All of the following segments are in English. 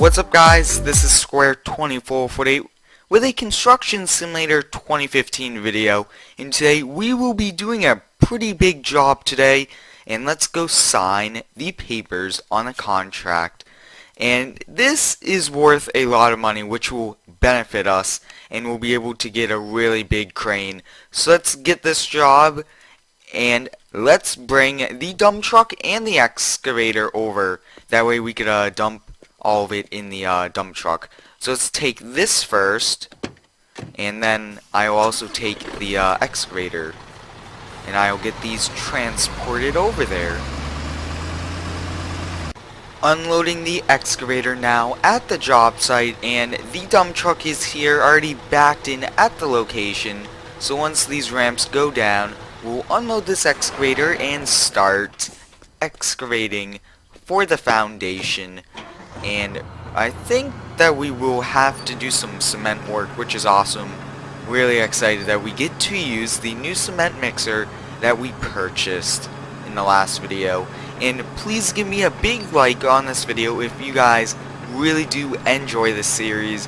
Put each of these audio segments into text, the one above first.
What's up guys, this is Square2448 with a Construction Simulator 2015 video, and today we will be doing a pretty big job today, and let's go sign the papers on a contract. And this is worth a lot of money, which will benefit us, and we'll be able to get a really big crane. So let's get this job, and let's bring the dump truck and the excavator over. That way we could dump all of it in the dump truck. So let's take this first, and then I'll also take the excavator, and I'll get these transported over there. Unloading the excavator now at the job site, and the dump truck is here already backed in at the location. So once these ramps go down, we'll unload this excavator and start excavating for the foundation. And I think that we will have to do some cement work, which is awesome. Really excited that we get to use the new cement mixer that we purchased in the last video. And please give me a big like on this video if you guys really do enjoy this series,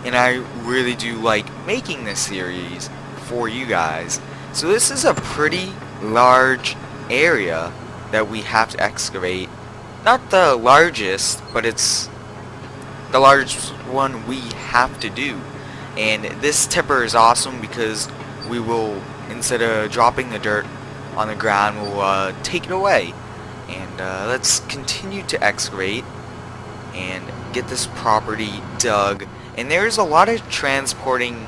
and I really do like making this series for you guys. So this is a pretty large area that we have to excavate. Not the largest, but it's the largest one we have to do. And this tipper is awesome because we will, instead of dropping the dirt on the ground, we'll take it away. And let's continue to excavate and get this property dug. And there's a lot of transporting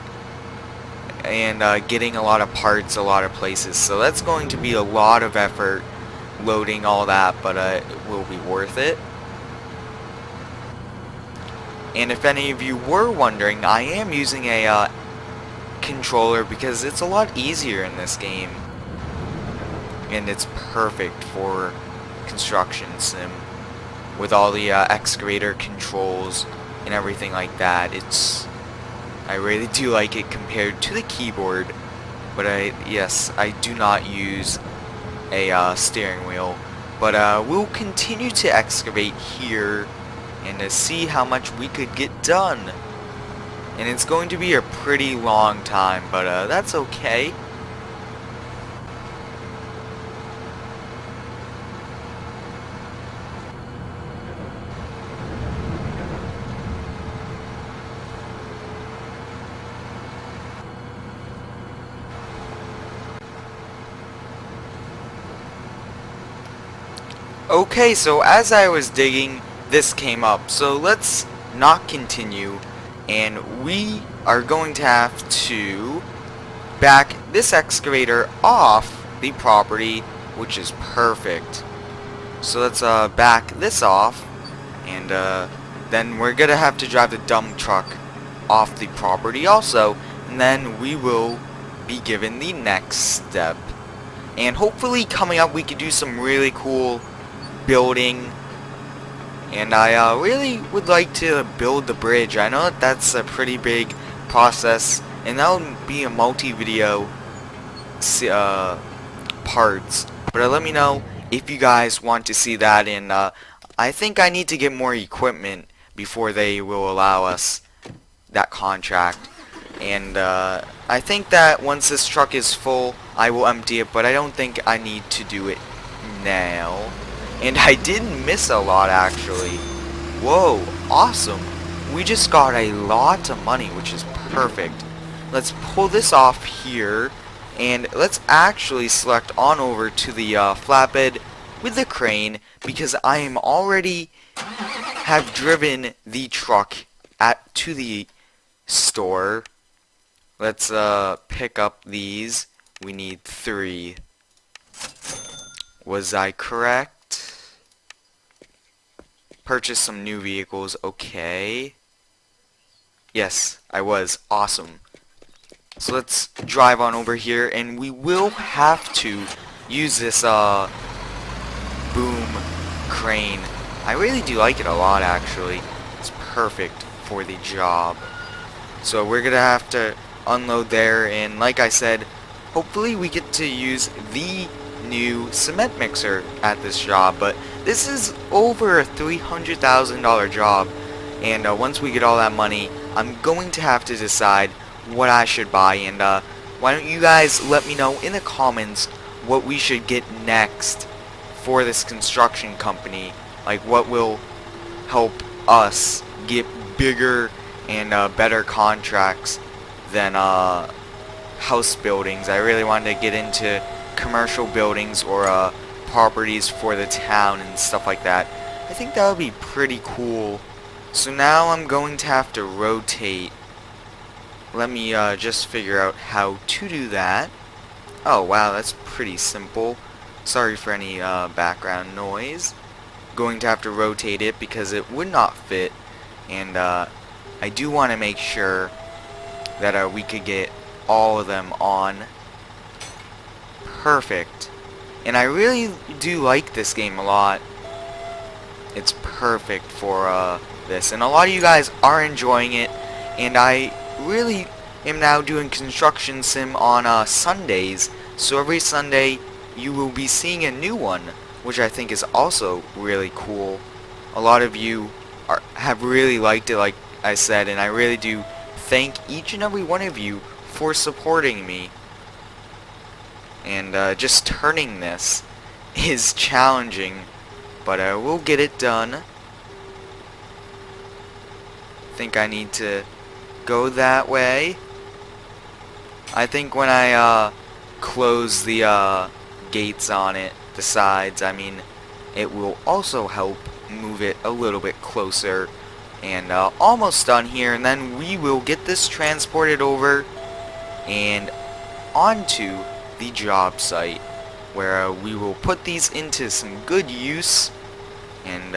and getting a lot of parts a lot of places, so that's going to be a lot of effort loading all that, but it will be worth it. And if any of you were wondering, I am using a controller because it's a lot easier in this game, and it's perfect for construction sim with all the excavator controls and everything like that. I really do like it compared to the keyboard, but yes, I do not use a steering wheel. But we'll continue to excavate here and to see how much we could get done. And it's going to be a pretty long time, but that's okay. Okay, so as I was digging, this came up. So let's not continue, and we are going to have to back this excavator off the property, which is perfect. So let's back this off, and then we're gonna have to drive the dump truck off the property also, and then we will be given the next step. And hopefully coming up we could do some really cool building, and I really would like to build the bridge. I know that that's a pretty big process, and that would be a multi-video parts, but let me know if you guys want to see that. And I think I need to get more equipment before they will allow us that contract. And I think that once this truck is full I will empty it, but I don't think I need to do it now. And I didn't miss a lot actually. Whoa, awesome. We just got a lot of money, which is perfect. Let's pull this off here, and let's actually select on over to the flatbed with the crane, because I am already have driven the truck to the store. Let's pick up these. We need 3. Was I correct? Purchase some new vehicles. Okay. Yes, I was. Awesome. So let's drive on over here, and we will have to use this boom crane. I really do like it a lot actually. It's perfect for the job. So we're gonna have to unload there, and like I said, hopefully we get to use the new cement mixer at this job. But this is over a $300,000 job, and once we get all that money, I'm going to have to decide what I should buy, and why don't you guys let me know in the comments what we should get next for this construction company, like what will help us get bigger and better contracts than house buildings. I really wanted to get into commercial buildings or properties for the town and stuff like that. I think that would be pretty cool. So now I'm going to have to rotate. Let me just figure out how to do that. Oh wow, that's pretty simple. Sorry for any background noise. Going to have to rotate it because it would not fit, and I do want to make sure that we could get all of them on. Perfect. And I really do like this game a lot. It's perfect for this, and a lot of you guys are enjoying it, and I really am now doing construction sim on Sundays, so every Sunday you will be seeing a new one, which I think is also really cool. A lot of you have really liked it, like I said, and I really do thank each and every one of you for supporting me. And just turning this is challenging, but I will get it done. I think I need to go that way. I think when I close the gates on it, the sides, I mean, it will also help move it a little bit closer. And almost done here, and then we will get this transported over and onto the job site, where we will put these into some good use. And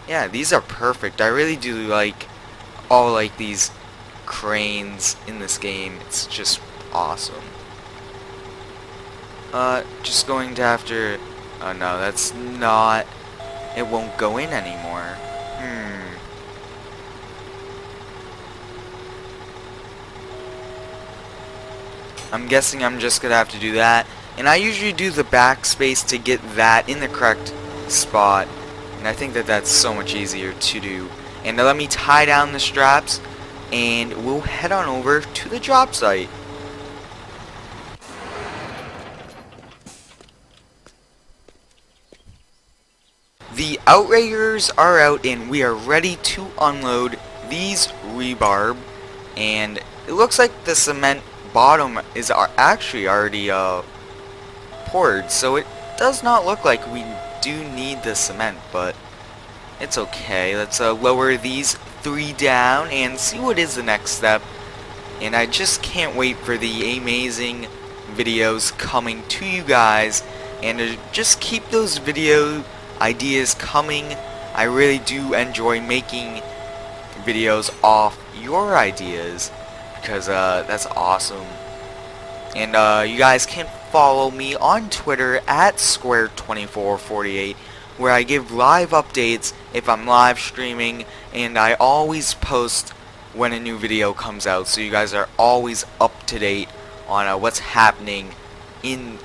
yeah, these are perfect. I really do like all like these cranes in this game. It's just awesome. Just going to have to, oh no, that's not, it won't go in anymore. I'm guessing I'm just gonna have to do that, and I usually do the backspace to get that in the correct spot, and I think that that's so much easier to do. And let me tie down the straps, and we'll head on over to the job site. The outriggers are out, and we are ready to unload these rebar, and it looks like the cement bottom is actually already poured, so it does not look like we do need the cement, but it's okay. Let's lower these 3 down and see what is the next step. And I just can't wait for the amazing videos coming to you guys, and just keep those video ideas coming. I really do enjoy making videos off your ideas, because that's awesome. And you guys can follow me on Twitter at Square2448, where I give live updates if I'm live streaming, and I always post when a new video comes out, so you guys are always up to date on what's happening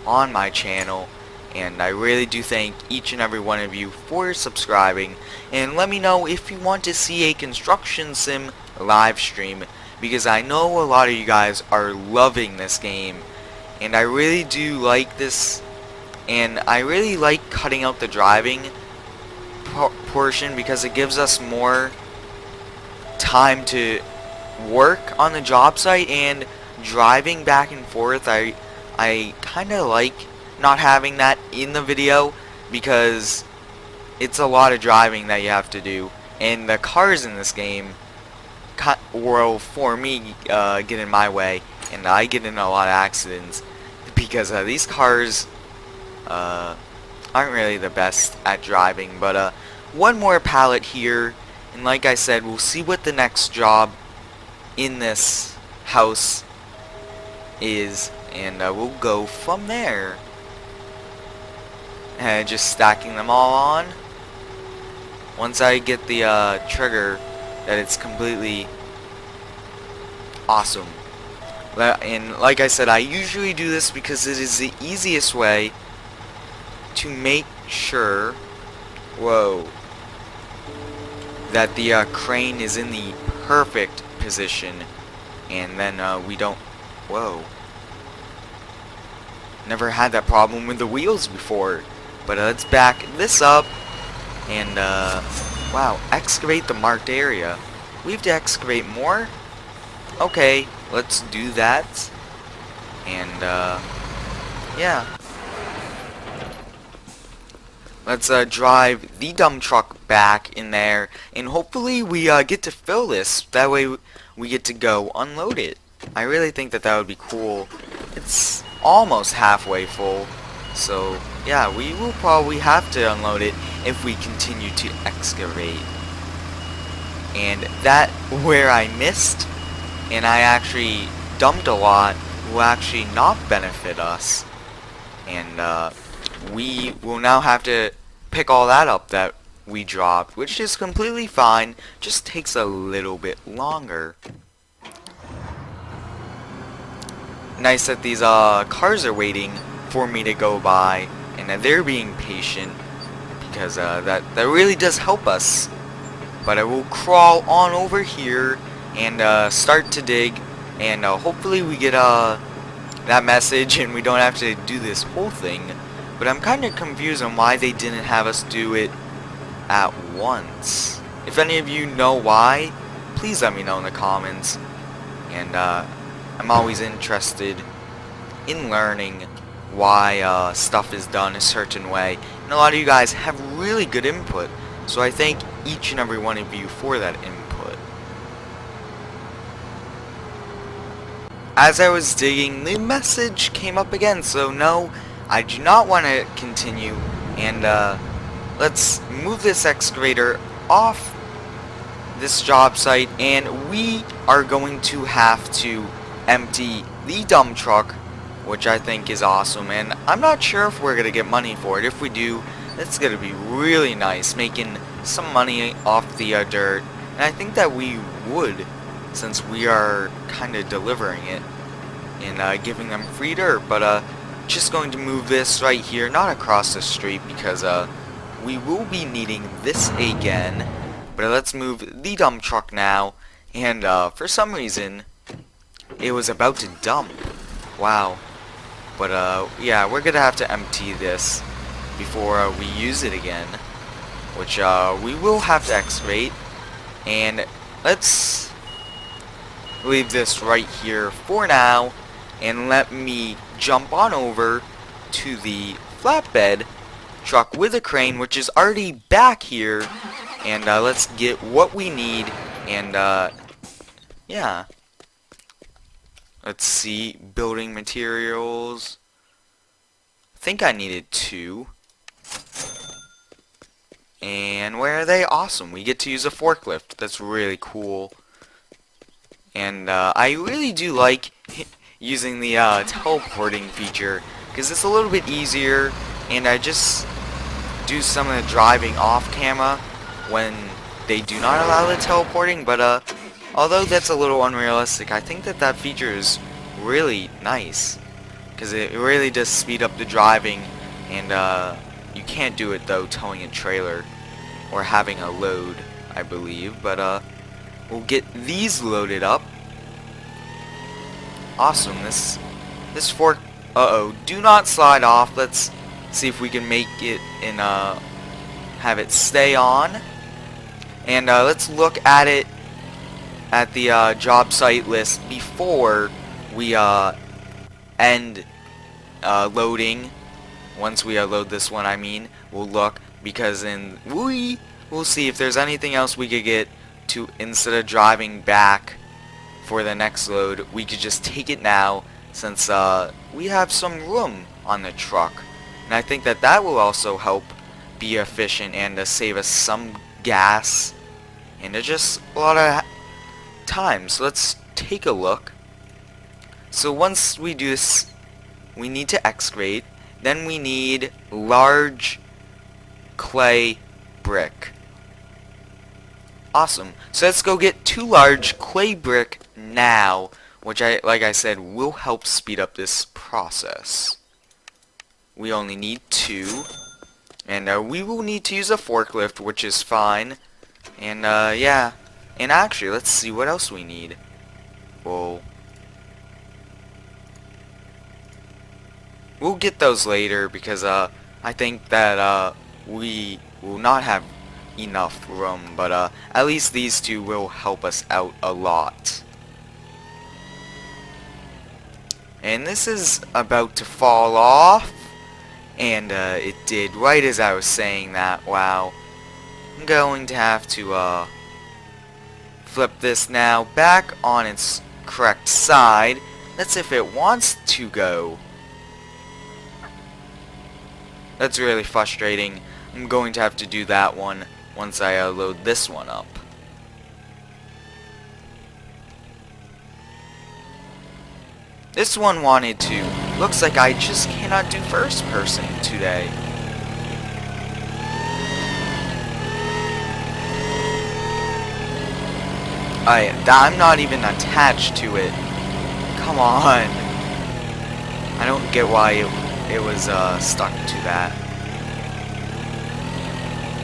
on my channel. And I really do thank each and every one of you for subscribing, and let me know if you want to see a construction sim live stream, because I know a lot of you guys are loving this game, and I really do like this, and I really like cutting out the driving portion, because it gives us more time to work on the job site, and driving back and forth, I kinda like not having that in the video, because it's a lot of driving that you have to do, and the cars in this game will, for me, get in my way, and I get in a lot of accidents because these cars aren't really the best at driving. But one more pallet here, and like I said, we'll see what the next job in this house is, and we'll go from there. And just stacking them all on. Once I get the trigger that it's completely awesome. And like I said, I usually do this because it is the easiest way to make sure, whoa, that the crane is in the perfect position, and then we don't... Whoa. Never had that problem with the wheels before. But let's back this up, and wow, excavate the marked area. We have to excavate more? Okay, let's do that. And yeah. Let's drive the dump truck back in there, and hopefully we get to fill this. That way we get to go unload it. I really think that would be cool. It's almost halfway full, so yeah, we will probably have to unload it if we continue to excavate. And that where I missed, and I actually dumped a lot, will actually not benefit us. And we will now have to pick all that up that we dropped, which is completely fine, just takes a little bit longer. Nice that these cars are waiting for me to go by, and that they're being patient, because that really does help us. But I will crawl on over here and start to dig, and hopefully we get that message and we don't have to do this whole thing. But I'm kind of confused on why they didn't have us do it at once. If any of you know why, please let me know in the comments. And I'm always interested in learning why stuff is done a certain way. And a lot of you guys have really good input, so I thank each and every one of you for that input. As I was digging, the message came up again, so no, I do not want to continue. And let's move this excavator off this job site, and we are going to have to empty the dump truck, which I think is awesome, and I'm not sure if we're gonna get money for it. If we do, it's gonna be really nice, making some money off the dirt, and I think that we would, since we are kind of delivering it and giving them free dirt. But just going to move this right here, not across the street, because we will be needing this again. But let's move the dump truck now, and for some reason it was about to dump. Wow. But yeah, we're gonna have to empty this before we use it again, which we will have to excavate. And let's leave this right here for now, and let me jump on over to the flatbed truck with a crane, which is already back here, and let's get what we need. And yeah, let's see, building materials. I think I needed 2. And where are they? Awesome, we get to use a forklift. That's really cool. And I really do like using the teleporting feature, because it's a little bit easier, and I just do some of the driving off camera when they do not allow the teleporting. But although that's a little unrealistic, I think that feature is really nice, because it really does speed up the driving. And you can't do it though towing a trailer or having a load, I believe. But we'll get these loaded up. Awesome. This fork, do not slide off. Let's see if we can make it and have it stay on. And let's look at it at the job site list before we end loading. Once we load this one, I mean, we'll look, because then we'll see if there's anything else we could get to, instead of driving back for the next load. We could just take it now, since we have some room on the truck. And I think that will also help be efficient and save us some gas and just a lot of time. So let's take a look. So once we do this, we need to excavate. Then we need large clay brick. Awesome. So let's go get 2 large clay brick now, which like I said, will help speed up this process. We only need 2, and we will need to use a forklift, which is fine. And yeah. And actually, let's see what else we need. We'll get those later because I think that we will not have enough room, but at least these two will help us out a lot. And this is about to fall off, and it did right as I was saying that. Wow. I'm going to have to flip this now back on its correct side. That's if it wants to go. That's really frustrating. I'm going to have to do that one once I load this one up. This one wanted to. Looks like I just cannot do first person today. I'm not even attached to it. Come on. I don't get why it was stuck to that.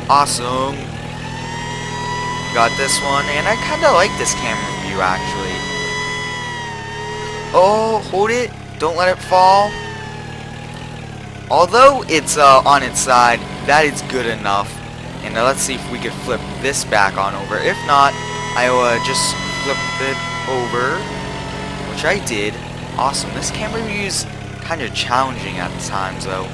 Awesome. Got this one, and I kinda like this camera view actually. Oh, hold it. Don't let it fall. Although it's on its side, that is good enough. And let's see if we can flip this back on over. If not, I'll just flip it over, which I did. Awesome. This camera view is kind of challenging at times, though.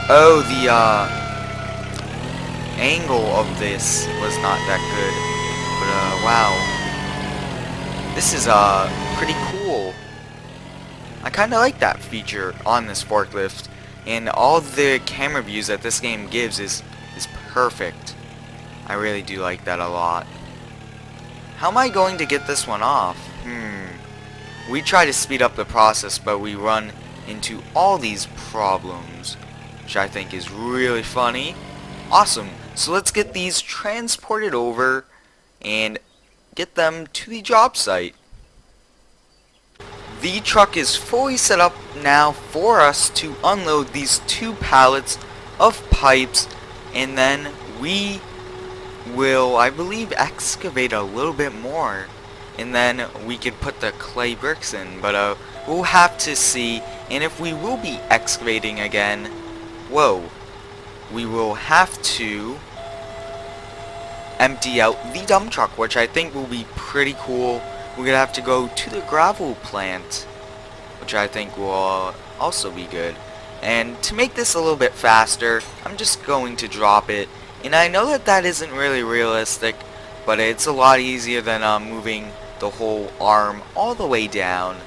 Oh, the angle of this was not that good, but wow, this is pretty cool. I kind of like that feature on this forklift, and all the camera views that this game gives is perfect. I really do like that a lot. How am I going to get this one off? We try to speed up the process, but we run into all these problems, which I think is really funny. Awesome. So let's get these transported over and get them to the job site. The truck is fully set up now for us to unload these 2 pallets of pipes, and then we will, I believe, excavate a little bit more, and then we could put the clay bricks in, but we'll have to see. And if we will be excavating again, whoa, we will have to empty out the dump truck, which I think will be pretty cool. We're gonna have to go to the gravel plant, which I think will also be good. And to make this a little bit faster, I'm just going to drop it. And I know that that isn't really realistic, but it's a lot easier than moving the whole arm all the way down.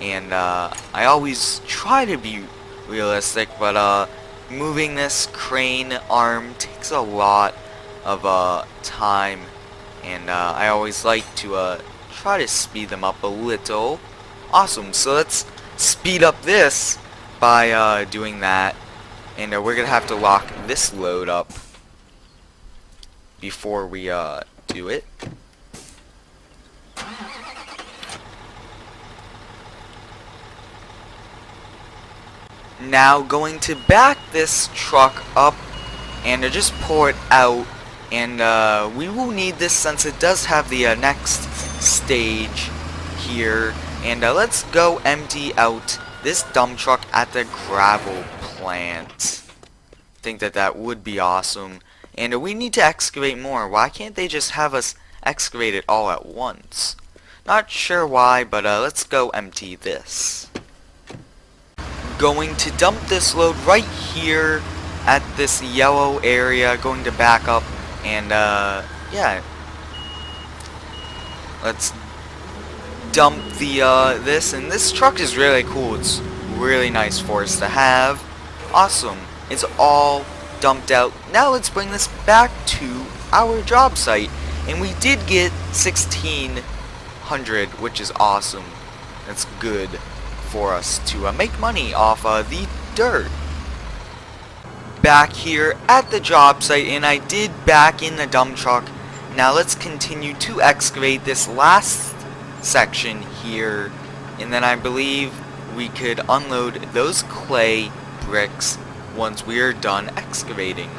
And I always try to be realistic, but moving this crane arm takes a lot of time, and I always like to try to speed them up a little. Awesome, so let's speed up this by doing that, and we're gonna have to lock this load up before we do it. Now going to back this truck up and just pour it out, and we will need this since it does have the next stage here. And let's go empty out this dump truck at the gravel plant. I think that that would be awesome. And we need to excavate more. Why can't they just have us excavate it all at once? Not sure why, but let's go empty this. Going to dump this load right here at this yellow area. Going to back up, and yeah, let's dump the this. And this truck is really cool. It's really nice for us to have. Awesome. It's all dumped out. Now let's bring this back to our job site, and we did get 1,600, which is awesome. That's good for us to make money off the dirt. Back here at the job site, and I did back in the dump truck. Now let's continue to excavate this last section here, and then I believe we could unload those clay bricks once we are done excavating.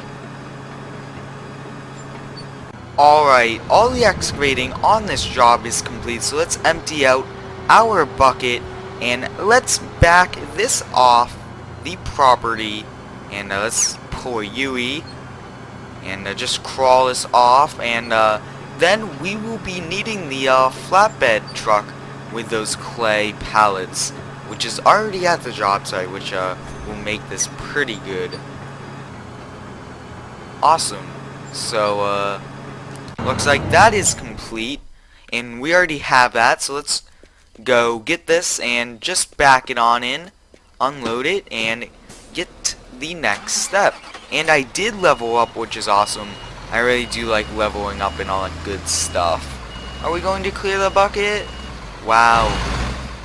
Alright, all the excavating on this job is complete, so let's empty out our bucket and let's back this off the property, and let's pull a UE and just crawl this off, and then we will be needing the flatbed truck with those clay pallets, which is already at the job site, which will make this pretty good. Awesome. So looks like that is complete, and we already have that, so let's go get this and just back it on in, unload it, and get the next step. And I did level up, which is awesome. I really do like leveling up and all that good stuff. Are we going to clear the bucket? Wow,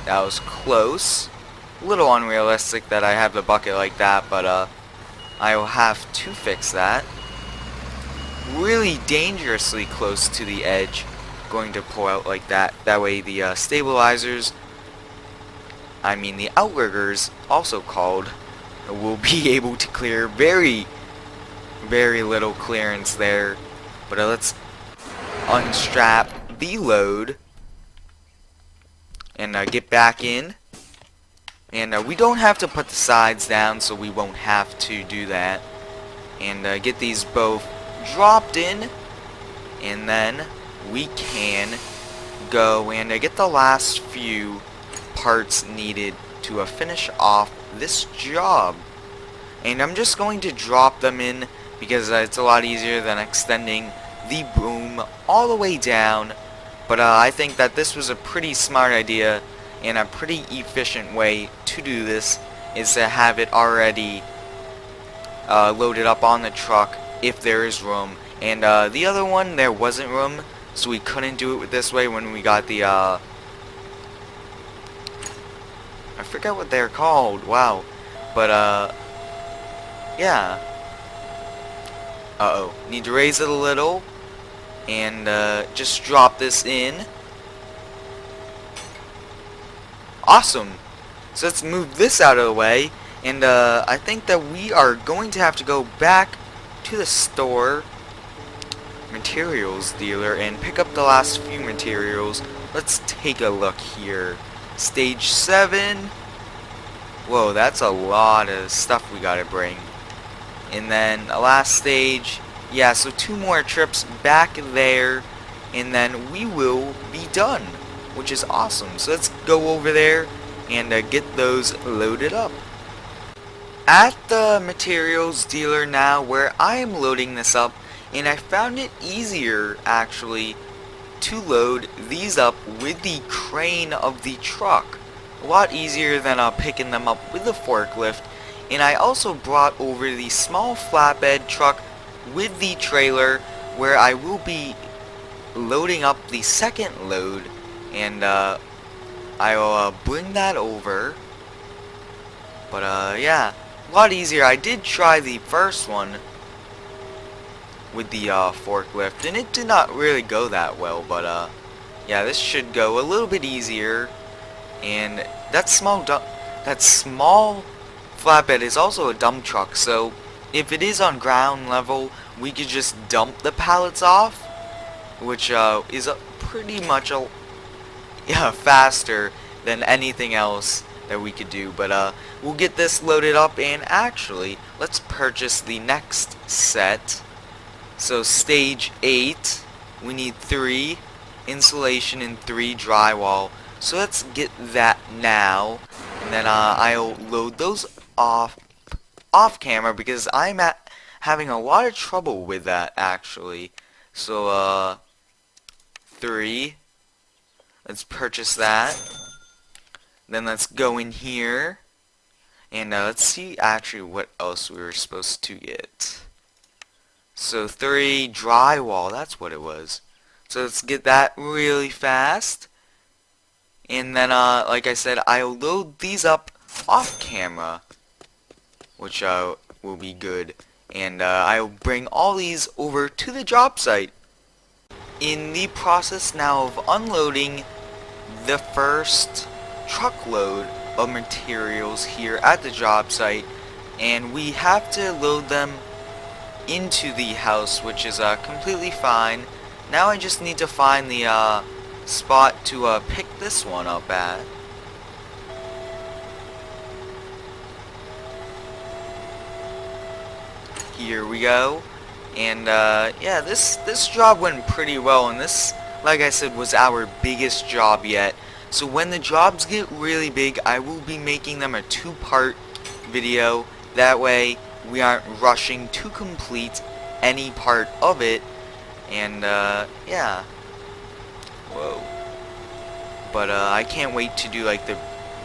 that was close. A little unrealistic that I have the bucket like that, but I will have to fix that. Really dangerously close to the edge, going to pull out like that. That way the stabilizers, I mean the outriggers, also called, will be able to clear very little clearance there. But let's unstrap the load and get back in. And we don't have to put the sides down, so we won't have to do that. And get these both dropped in, and then we can go and get the last few parts needed to finish off this job. And I'm just going to drop them in because it's a lot easier than extending the boom all the way down. But I think that this was a pretty smart idea, and a pretty efficient way to do this is to have it already loaded up on the truck if there is room. And the other one, there wasn't room, so we couldn't do it with this way when we got the I forget what they're called, wow. But yeah. Uh-oh, need to raise it a little and just drop this in. Awesome. So let's move this out of the way, and I think that we are going to have to go back to the store materials dealer and pick up the last few materials. Let's take a look here. Stage 7. Whoa, that's a lot of stuff we gotta bring. And then the last stage, yeah, so 2 more trips back there, and then we will be done, which is awesome. So let's go over there and get those loaded up. At the materials dealer now, where I am loading this up, and I found it easier actually to load these up with the crane of the truck. A lot easier than picking them up with the forklift. And I also brought over the small flatbed truck with the trailer, where I will be loading up the second load, and I will bring that over. But yeah, a lot easier. I did try the first one with the forklift, and it did not really go that well, but yeah, this should go a little bit easier. And that small flatbed is also a dump truck, so if it is on ground level, we could just dump the pallets off, which is pretty much faster than anything else that we could do. But we'll get this loaded up, and actually let's purchase the next set. So stage 8, we need 3 insulation and 3 drywall, so let's get that now, and then I'll load those off camera because I'm having a lot of trouble with that actually. So 3, let's purchase that. Then let's go in here and let's see actually what else we were supposed to get. So 3 drywall, that's what it was. So let's get that really fast. And then like I said, I'll load these up off camera, which will be good. And I'll bring all these over to the job site. In the process now of unloading the first truckload of materials here at the job site, and we have to load them into the house, which is completely fine. Now I just need to find the spot to pick this one up at. Here we go. And yeah, this job went pretty well, and this, like I said, was our biggest job yet. So when the jobs get really big, I will be making them a two-part video. That way we aren't rushing to complete any part of it. And yeah. Whoa. But I can't wait to do like the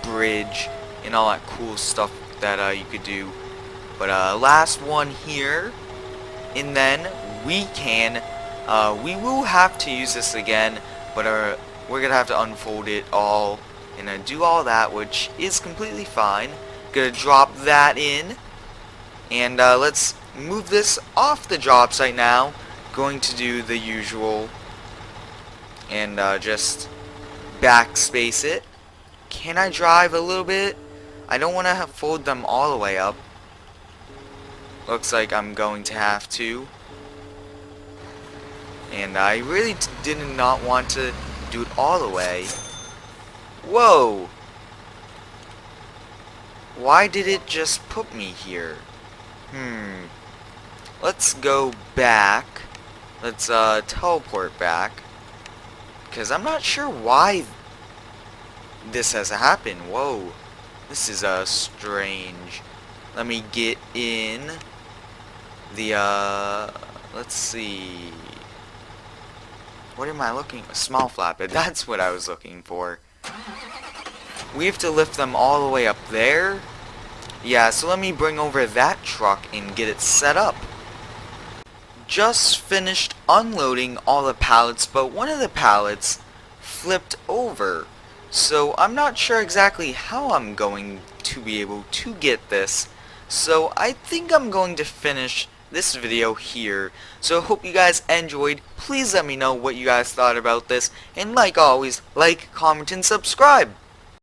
bridge and all that cool stuff that you could do. But last one here, and then we will have to use this again, but we're gonna have to unfold it all and do all that, which is completely fine. Gonna drop that in, and let's move this off the job site now. Going to do the usual and just backspace it. Can I drive a little bit? I don't want to fold them all the way up. Looks like I'm going to have to. And I really did not want to do it all the way. Whoa! Why did it just put me here? Let's go back. Let's teleport back. Because I'm not sure why this has happened. Whoa. This is strange. Let me get in the let's see. What am I looking? A small flatbed. That's what I was looking for. We have to lift them all the way up there. Yeah, so let me bring over that truck and get it set up. Just finished unloading all the pallets, but one of the pallets flipped over. So I'm not sure exactly how I'm going to be able to get this. So I think I'm going to finish this video here. So hope you guys enjoyed. Please let me know what you guys thought about this. And like always, like, comment, and subscribe.